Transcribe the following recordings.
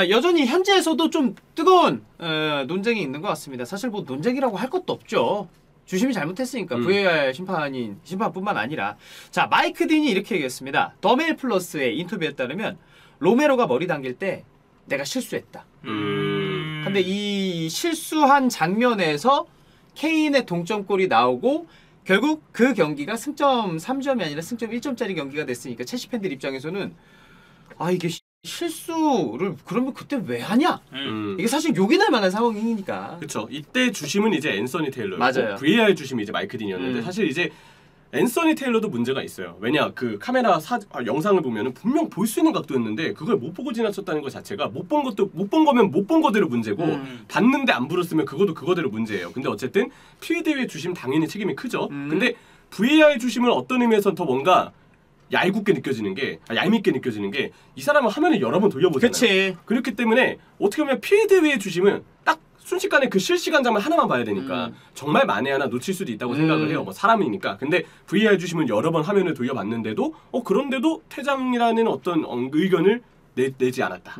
여전히 현지에서도 좀 뜨거운 논쟁이 있는 것 같습니다. 사실 뭐 논쟁이라고 할 것도 없죠. 주심이 잘못했으니까 VAR 심판뿐만 아니라 자 마이크 딘이 이렇게 얘기했습니다. 더메일 플러스의 인터뷰에 따르면 로메로가 머리 당길 때 내가 실수했다. 근데 이 실수한 장면에서 케인의 동점골이 나오고 결국 그 경기가 승점 3점이 아니라 승점 1점짜리 경기가 됐으니까 첼시 팬들 입장에서는 아 이게 실수를 그러면 그때 왜 하냐? 이게 사실 욕이 날 만한 상황이니까. 그렇죠. 이때 주심은 이제 앤서니 테일러였고 맞아요. VAR 주심이 이제 마이크 딘이었는데 사실 이제 앤서니 테일러도 문제가 있어요. 왜냐 그 카메라 영상을 보면은 분명 볼 수 있는 각도였는데 그걸 못 보고 지나쳤다는 것 자체가 못 본 거면 못 본 거대로 문제고 봤는데 안 불었으면 그것도 그거대로 문제예요. 근데 어쨌든 피해 대회 주심 당연히 책임이 크죠. 근데 VAR 주심은 어떤 의미에서 더 뭔가 얄밉게 느껴지는 게 이 사람은 화면을 여러 번 돌려보잖아요. 그치. 그렇기 때문에 어떻게 보면 피해 대회의 주심은 딱 순식간에 그 실시간 장면 하나만 봐야 되니까 정말 만에 하나 놓칠 수도 있다고 생각을 해요. 뭐 사람이니까. 근데 VAR 주심은 여러 번 화면을 돌려봤는데도 그런데도 퇴장이라는 어떤 의견을 내지 않았다.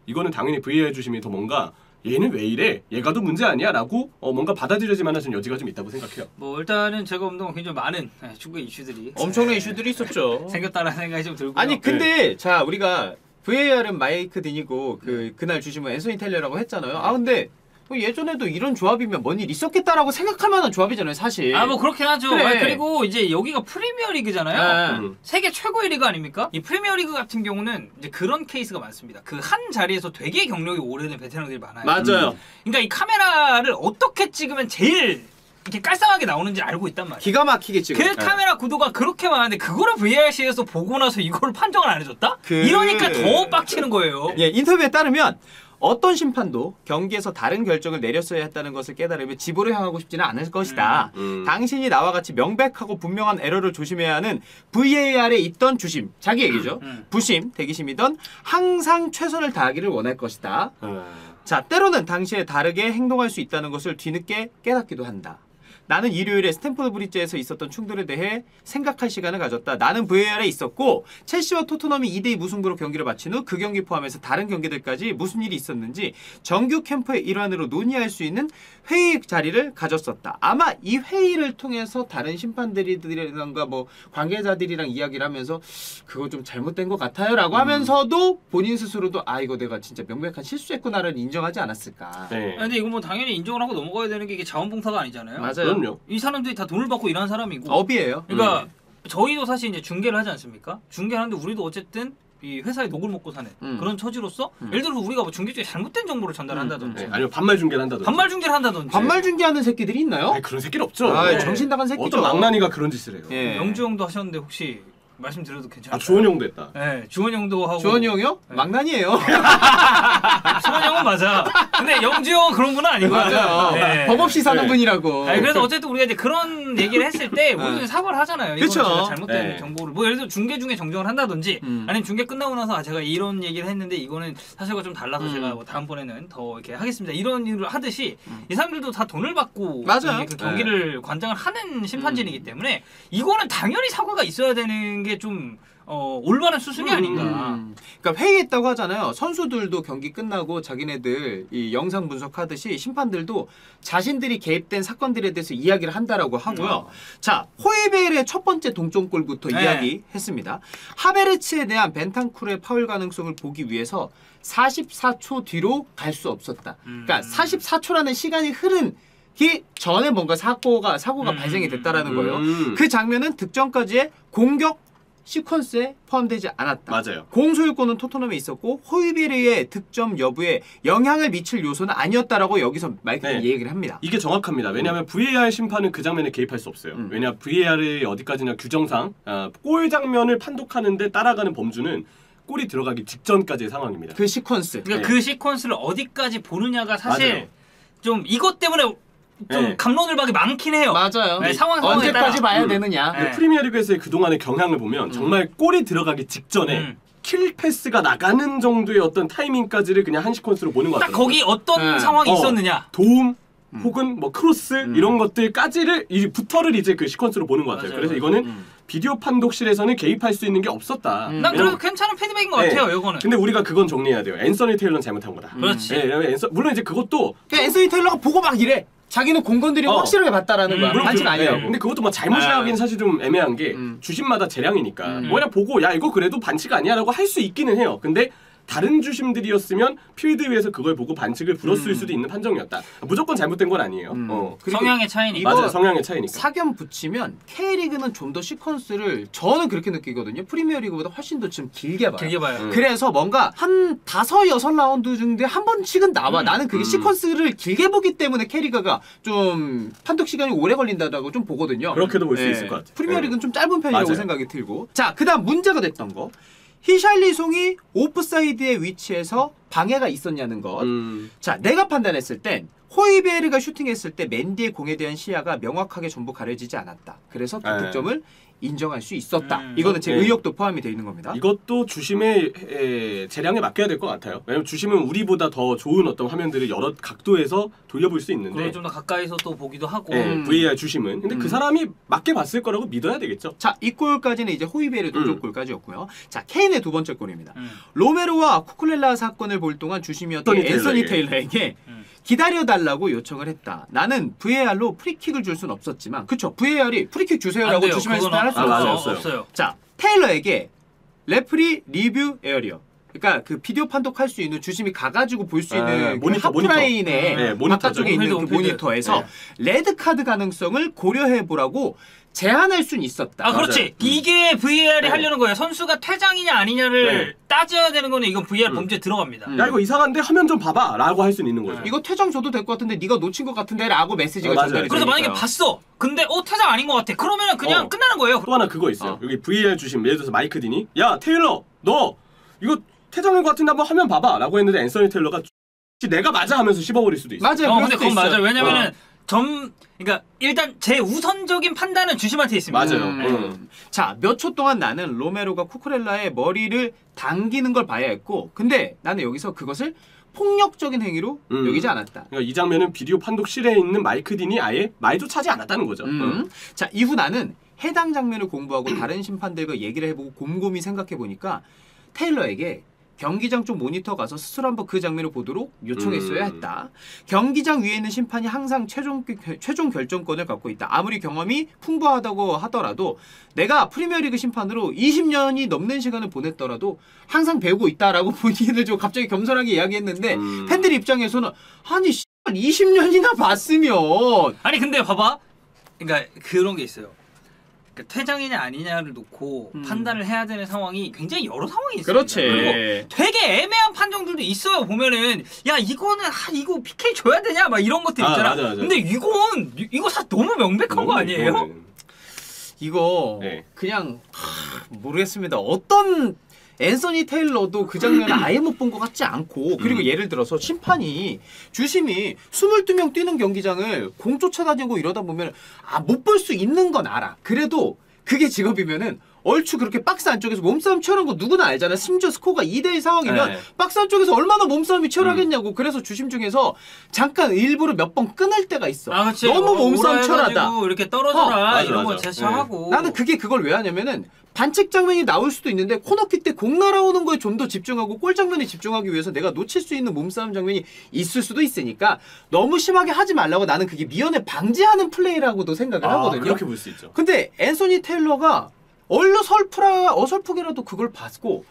이거는 당연히 VAR 주심이 더 뭔가 얘는 왜 이래? 얘가 더 문제 아니야? 라고 뭔가 받아들여질 만한 여지가 좀 있다고 생각해요. 뭐 일단은 제가 운동 굉장히 많은 축구 이슈들이 엄청난 이슈들이 있었죠. 생겼다는 생각이 좀 들고요. 아니 근데 자 우리가 VAR은 마이크 딘이고 그날 주심은 앤서니 테일러라고 했잖아요. 아 근데 예전에도 이런 조합이면 뭔 일 있었겠다라고 생각할 만한 조합이잖아요, 사실. 아, 뭐 그렇긴 하죠. 그래. 아니, 그리고 이제 여기가 프리미어 리그잖아요. 세계 최고의 리그 아닙니까? 이 프리미어 리그 같은 경우는 이제 그런 케이스가 많습니다. 그 한 자리에서 되게 경력이 오래된 베테랑들이 많아요. 맞아요. 그러니까 이 카메라를 어떻게 찍으면 제일 이렇게 깔쌈하게 나오는지 알고 있단 말이에요. 기가 막히게 찍어. 그 카메라 구도가 그렇게 많은데 그거를 VRC에서 보고 나서 이걸 판정을 안 해줬다? 이러니까 더 빡치는 거예요. 예, 인터뷰에 따르면 어떤 심판도 경기에서 다른 결정을 내렸어야 했다는 것을 깨달으며 집으로 향하고 싶지는 않을 것이다. 당신이 나와 같이 명백하고 분명한 에러를 조심해야 하는 VAR에 있던 주심, 자기 얘기죠. 부심, 대기심이던 항상 최선을 다하기를 원할 것이다. 자, 때로는 당시에 다르게 행동할 수 있다는 것을 뒤늦게 깨닫기도 한다. 나는 일요일에 스탠포드 브리지에서 있었던 충돌에 대해 생각할 시간을 가졌다. 나는 VAR에 있었고 첼시와 토트넘이 2대2 무승부로 경기를 마친 후 그 경기 포함해서 다른 경기들까지 무슨 일이 있었는지 정규 캠프의 일환으로 논의할 수 있는 회의 자리를 가졌었다. 아마 이 회의를 통해서 다른 심판들이랑가 뭐 관계자들이랑 이야기를 하면서 그거 좀 잘못된 것 같아요 라고 하면서도 본인 스스로도 아 이거 내가 진짜 명백한 실수했구나를 인정하지 않았을까. 네. 근데 이거 뭐 당연히 인정을 하고 넘어가야 되는 게 이게 자원봉사가 아니잖아요. 맞아요. 그럼요. 이 사람들이 다 돈을 받고 일하는 사람이고 업이에요. 그러니까 저희도 사실 이제 중계를 하지 않습니까? 중계를 하는데 우리도 어쨌든 이 회사의 녹을 먹고 사는 그런 처지로서 예를 들어서 우리가 뭐 중계 중에 잘못된 정보를 전달한다든지 아니면 반말 중계를 한다든지 반말 중계를 한다든지 반말 중계하는 새끼들이 있나요? 아니, 그런 새끼는 없죠. 아, 정신 나간 새끼죠. 어떤 망나니가 그런 짓을 해요. 예. 영주 형도 하셨는데 혹시 말씀드려도 괜찮아요? 아 주원이 형도 했다. 네, 주원 형도 하고 주원이 형이요? 네. 망나니예요. 주원 형은 맞아. 근데 영주 형은 그런 분은 아니고 맞아요. 네. 법 없이 사는 네. 분이라고. 아니, 그래서 어쨌든 우리가 이제 그런 얘기를 했을 때 우리는 사과를 하잖아요. 이거는 그쵸. 제가 잘못된 네. 정보를 뭐 예를 들어 중계 중에 정정을 한다든지 아니면 중계 끝나고 나서 아, 제가 이런 얘기를 했는데 이거는 사실과 좀 달라서 제가 뭐 다음번에는 더 이렇게 하겠습니다. 이런 일을 하듯이 이 사람들도 다 돈을 받고 맞아요. 그 경기를 관장을 하는 심판진이기 때문에 이거는 당연히 사과가 있어야 되는 게 좀 올바른 수순이 아닌가. 그러니까 회의했다고 하잖아요. 선수들도 경기 끝나고 자기네들 이 영상 분석하듯이 심판들도 자신들이 개입된 사건들에 대해서 이야기를 한다라고 하고요. 자, 호이베르의 첫 번째 동점골부터 네. 이야기했습니다. 하베르츠에 대한 벤탄쿠르의 파울 가능성을 보기 위해서 44초 뒤로 갈 수 없었다. 그러니까 44초라는 시간이 흐른 기 전에 뭔가 사고가 발생이 됐다라는 거예요. 그 장면은 득점까지의 공격 시퀀스에 포함되지 않았다. 맞아요. 공소유권은 토트넘에 있었고 호이베르의 득점 여부에 영향을 미칠 요소는 아니었다라고 여기서 마이크는 얘기를 합니다. 이게 정확합니다. 왜냐하면 VAR 심판은 그 장면에 개입할 수 없어요. 왜냐 VAR이 어디까지나 규정상 골 장면을 판독하는데 따라가는 범주는 골이 들어가기 직전까지의 상황입니다. 그 시퀀스. 그러니까 그 시퀀스를 어디까지 보느냐가 사실 맞아요. 좀 이것 때문에 좀 감론을박이 많긴 해요. 맞아요. 네, 상황에 언제까지 따라. 봐야 되느냐. 네. 프리미어리그에서의 그동안의 경향을 보면 정말 골이 들어가기 직전에 킬 패스가 나가는 정도의 어떤 타이밍까지를 그냥 한 시퀀스로 보는 것 딱 같아요. 거기 어떤 상황이 있었느냐. 도움 혹은 뭐 크로스 이런 것들까지를 이 부터를 이제 그 시퀀스로 보는 것 같아요. 맞아요, 그래서 맞아요. 이거는 비디오 판독실에서는 개입할 수 있는 게 없었다. 난 그래도 괜찮은 피드백인 것 같아요. 이거는. 근데 우리가 그건 정리해야 돼요. 앤서니 테일러는 잘못한 거다. 그렇지. 물론 이제 그것도 그러니까 앤서니 테일러가 보고 막 이래. 자기는 공건들이고 확실하게 봤다라는 거야. 물론 반칙 아니라고. 근데 그것도 뭐 잘못이라기는 사실 좀 애매한 게 주심마다 재량이니까 뭐냐 보고 야 이거 그래도 반칙 아니야라고 할 수 있기는 해요. 근데 다른 주심들이었으면 필드 위에서 그걸 보고 반칙을 불었을 수도 있는 판정이었다. 무조건 잘못된 건 아니에요. 성향의 차이니까. 맞아요. 성향의 차이니까. 사견 붙이면 K리그는 좀 더 시퀀스를 저는 그렇게 느끼거든요. 프리미어리그보다 훨씬 더 좀 길게 봐요. 길게 봐요. 그래서 뭔가 한 5-6라운드 중에 한 번씩은 나와. 나는 그게 시퀀스를 길게 보기 때문에 K리그가 좀 판독 시간이 오래 걸린다고 좀 보거든요. 그렇게도 볼 수 있을 것 같아요. 프리미어리그는 좀 짧은 편이라고 맞아요. 생각이 들고. 자, 그다음 문제가 됐던 거. 히샬리송이 오프사이드의 위치에서 방해가 있었냐는 것. 자, 내가 판단했을 땐 호이베르가 슈팅했을 때 맨디의 공에 대한 시야가 명확하게 전부 가려지지 않았다. 그래서 득점을 인정할 수 있었다. 이거는 제 의혹도 포함이 되어 있는 겁니다. 이것도 주심의 재량에 맡겨야 될 것 같아요. 왜냐면 주심은 우리보다 더 좋은 어떤 화면들을 여러 각도에서 돌려볼 수 있는데 좀 더 가까이서 또 보기도 하고. VAR 주심은. 근데 그 사람이 맞게 봤을 거라고 믿어야 되겠죠. 자, 이 골까지는 이제 호이베르 동점골까지였고요. 자, 케인의 두 번째 골입니다. 로메로와 쿠쿨렐라 사건을 볼 동안 주심이었던 앤서니 테일러에게 기다려달라고 요청을 했다. 나는 VAR로 프리킥을 줄 수는 없었지만, 그쵸? VAR이 프리킥 주세요라고 주심했을 때 할 수는 없어요. 자, 테일러에게 레프리 리뷰 에어리어. 그러니까 그 비디오 판독할 수 있는 주심이 가가지고 볼 수 있는 그 하프라인의 바깥쪽에 있는 그 모니터에서 레드 카드 가능성을 고려해 보라고 제한할 수는 있었다. 아, 그렇지. 이게 VAR이 하려는 거예요. 선수가 퇴장이냐 아니냐를 따져야 되는 거는 이건 VAR 범죄에 들어갑니다. 야 이거 이상한데 화면 좀 봐봐 라고 할 수는 있는 거죠. 이거 퇴장 줘도 될 것 같은데 네가 놓친 것 같은데 라고 메시지가 전달이 그래서 만약에 봤어. 근데 퇴장 아닌 것 같아. 그러면 그냥 끝나는 거예요. 또 하나 그거 있어요. 여기 VAR 주심 예를 들어서 마이크 딘이 야 테일러 너 이거 퇴장인 것 같은데 한번 화면 봐봐 라고 했는데 앤서니 테일러가 내가 맞아 하면서 씹어버릴 수도 있어. 맞아요. 근데 그건 맞아요. 왜냐면은 그러니까 일단 제 우선적인 판단은 주심한테 있습니다. 맞아요. 자, 몇 초 동안 나는 로메로가 쿠쿠렐라의 머리를 당기는 걸 봐야 했고, 근데 나는 여기서 그것을 폭력적인 행위로 여기지 않았다. 그러니까 이 장면은 비디오 판독실에 있는 마이크 딘이 아예 말조차지 않았다는 거죠. 자, 이후 나는 해당 장면을 공부하고 다른 심판들과 얘기를 해보고 곰곰이 생각해보니까 테일러에게 경기장 쪽 모니터 가서 스스로 한번 그 장면을 보도록 요청했어야 했다. 경기장 위에 있는 심판이 항상 최종 결정권을 갖고 있다. 아무리 경험이 풍부하다고 하더라도 내가 프리미어리그 심판으로 20년이 넘는 시간을 보냈더라도 항상 배우고 있다라고 본인을 좀 갑자기 겸손하게 이야기했는데 팬들 입장에서는 아니 20년이나 봤으면 아니 근데 봐봐. 그러니까 그런 게 있어요. 퇴장이냐 아니냐를 놓고 판단을 해야 되는 상황이 굉장히 여러 상황이 있어요. 그렇지. 그리고 되게 애매한 판정들도 있어요. 보면은 야 이거는 이거 PK 줘야 되냐 막 이런 것들 있잖아. 맞아. 근데 이거 사실 너무 명백한 거 아니에요? 이거 그냥 모르겠습니다. 어떤 앤서니 테일러도 그 장면을 아예 못 본 것 같지 않고 그리고 예를 들어서 심판이 주심이 22명 뛰는 경기장을 공 쫓아다니고 이러다 보면 못 볼 수 있는 건 알아. 그래도 그게 직업이면은 얼추 그렇게 박스 안쪽에서 몸싸움 치열한 거 누구나 알잖아. 심지어 스코어가 2대1 상황이면 박스 안쪽에서 얼마나 몸싸움이 치열하겠냐고. 그래서 주심 중에서 잠깐 일부러 몇 번 끊을 때가 있어. 너무 몸싸움 치열하다. 이렇게 떨어져라 이런 거 제시하고. 나는 그걸 왜 하냐면은 반칙 장면이 나올 수도 있는데 코너킥 때 공 날아오는 거에 좀 더 집중하고 골 장면에 집중하기 위해서 내가 놓칠 수 있는 몸싸움 장면이 있을 수도 있으니까 너무 심하게 하지 말라고 나는 그게 미연에 방지하는 플레이라고도 생각을 하거든요. 그렇게 볼 수 있죠. 근데 앤서니 테일러가 어설프게라도 그걸 봤고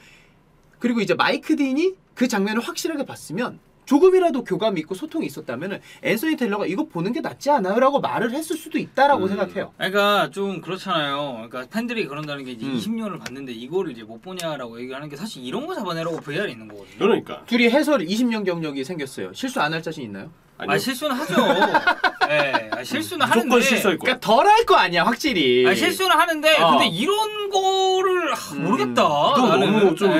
그리고 이제 마이크 딘이 그 장면을 확실하게 봤으면 조금이라도 교감이 있고 소통이 있었다면 앤서니 테일러가 이거 보는 게 낫지 않아요? 라고 말을 했을 수도 있다라고 생각해요. 그러니까 좀 그렇잖아요. 그러니까 팬들이 그런다는 게 이제 20년을 봤는데 이거를 이제 못 보냐라고 얘기하는 게 사실 이런 거 잡아내라고 VR이 있는 거거든요. 그러니까. 둘이 해설 20년 경력이 생겼어요. 실수 안 할 자신 있나요? 실수는 하죠. 실수는 하는데 무조건 실수할 거야. 그러니까 덜 할 거 아니야, 확실히. 실수는 하는데 근데 이런 거를 모르겠다. 너무 좀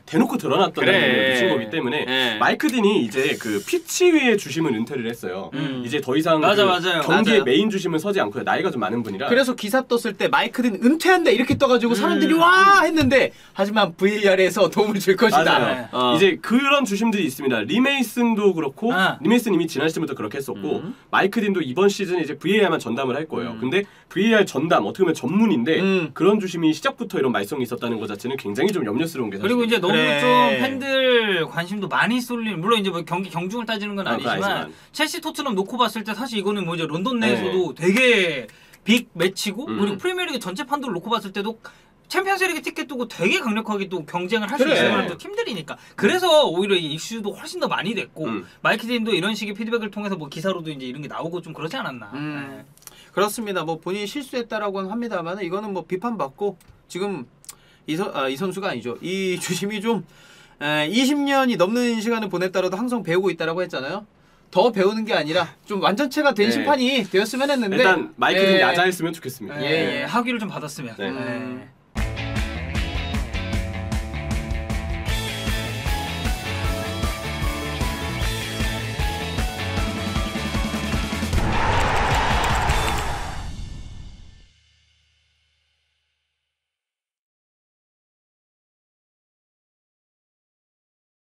대놓고 드러났던 그래. 미친 거기 때문에 네. 마이크 딘이 이제 그 피치 위에 주심을 은퇴를 했어요. 이제 더 이상 맞아, 그 맞아요. 경기의 맞아요. 메인 주심은 서지 않고요. 나이가 좀 많은 분이라. 그래서 기사 떴을 때 마이크 딘 은퇴한다 이렇게 떠가지고 사람들이 와 했는데 하지만 VAR에서 도움을 줄 것이다. 맞아요. 이제 그런 주심들이 있습니다. 리메이슨도 그렇고 리메이슨 이미 지난 시즌부터 그렇게 했었고 마이크 딘도 이번 시즌에 이제 VAR만 전담을 할 거예요. 근데 VAR 전담 어떻게 보면 전문인데 그런 주심이 시작부터 이런 말썽이 있었다는 것 자체는 굉장히 좀 염려스러운 게 사실. 그리고 이제 너무 그래. 좀 팬들 관심도 많이 쏠리는, 물론 이제 뭐 경기 경중을 따지는 건 아니지만 알지만. 첼시 토트넘 놓고 봤을 때 사실 이거는 뭐 이제 런던 내에서도 되게 빅 매치고 그리고 프리미어리그 전체 판도를 놓고 봤을 때도 챔피언스리그 티켓 두고 되게 강력하게 또 경쟁을 할 수 그래. 있을 만한 또 팀들이니까 그래서 오히려 이 이슈도 훨씬 더 많이 됐고 마이크 딘도 이런 식의 피드백을 통해서 뭐 기사로도 이제 이런 게 나오고 좀 그러지 않았나. 네. 그렇습니다. 뭐 본인이 실수했다라고는 합니다만 이거는 뭐 비판받고 지금 이 선수가 아니죠. 이 주심이 좀 20년이 넘는 시간을 보냈다라도 항상 배우고 있다라고 했잖아요. 더 배우는 게 아니라 좀 완전체가 된 네. 심판이 되었으면 했는데 일단 마이크 딘 예. 야자했으면 좋겠습니다. 예, 학위를 좀 받았으면. 네. 네.